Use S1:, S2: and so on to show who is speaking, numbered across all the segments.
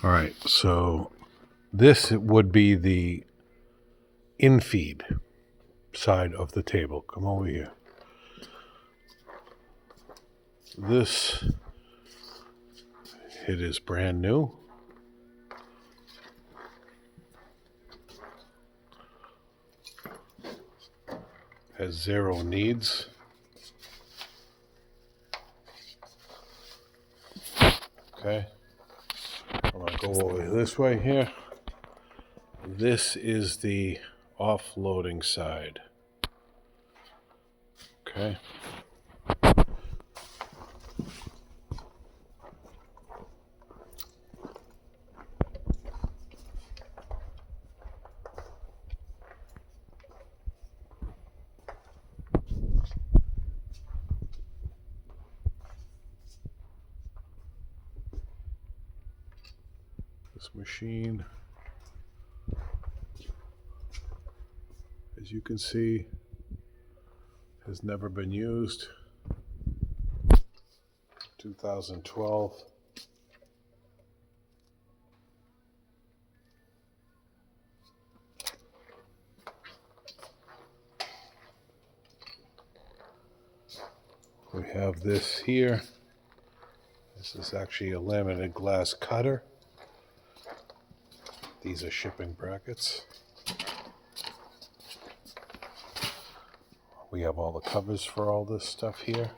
S1: All right, so this would be the infeed side of the table. Come over here. This, it is brand new. Has 0 needs. Okay. I'm going to go over this way here. This is the offloading side. Okay. This machine, as you can see, has never been used. 2012. We have this here. This is actually a laminated glass cutter. These are shipping brackets. We have all the covers for all this stuff here.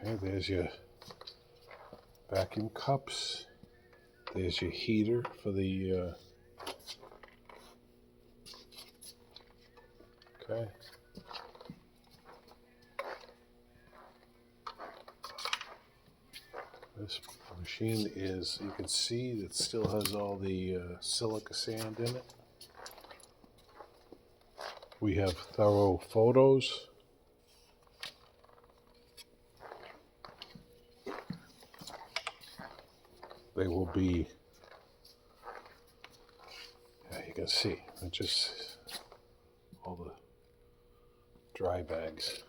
S1: Okay, there's your vacuum cups. There's your heater for the okay. This machine is, you can see, it still has all the silica sand in it. We have thorough photos. They will be, yeah, you can see, it just all the dry bags.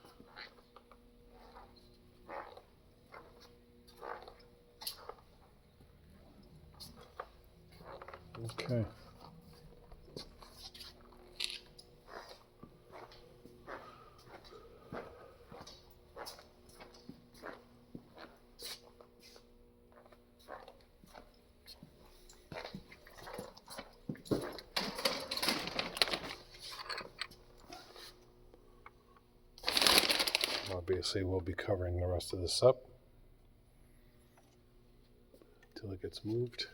S1: Okay. Obviously, we'll be covering the rest of this up until it gets moved.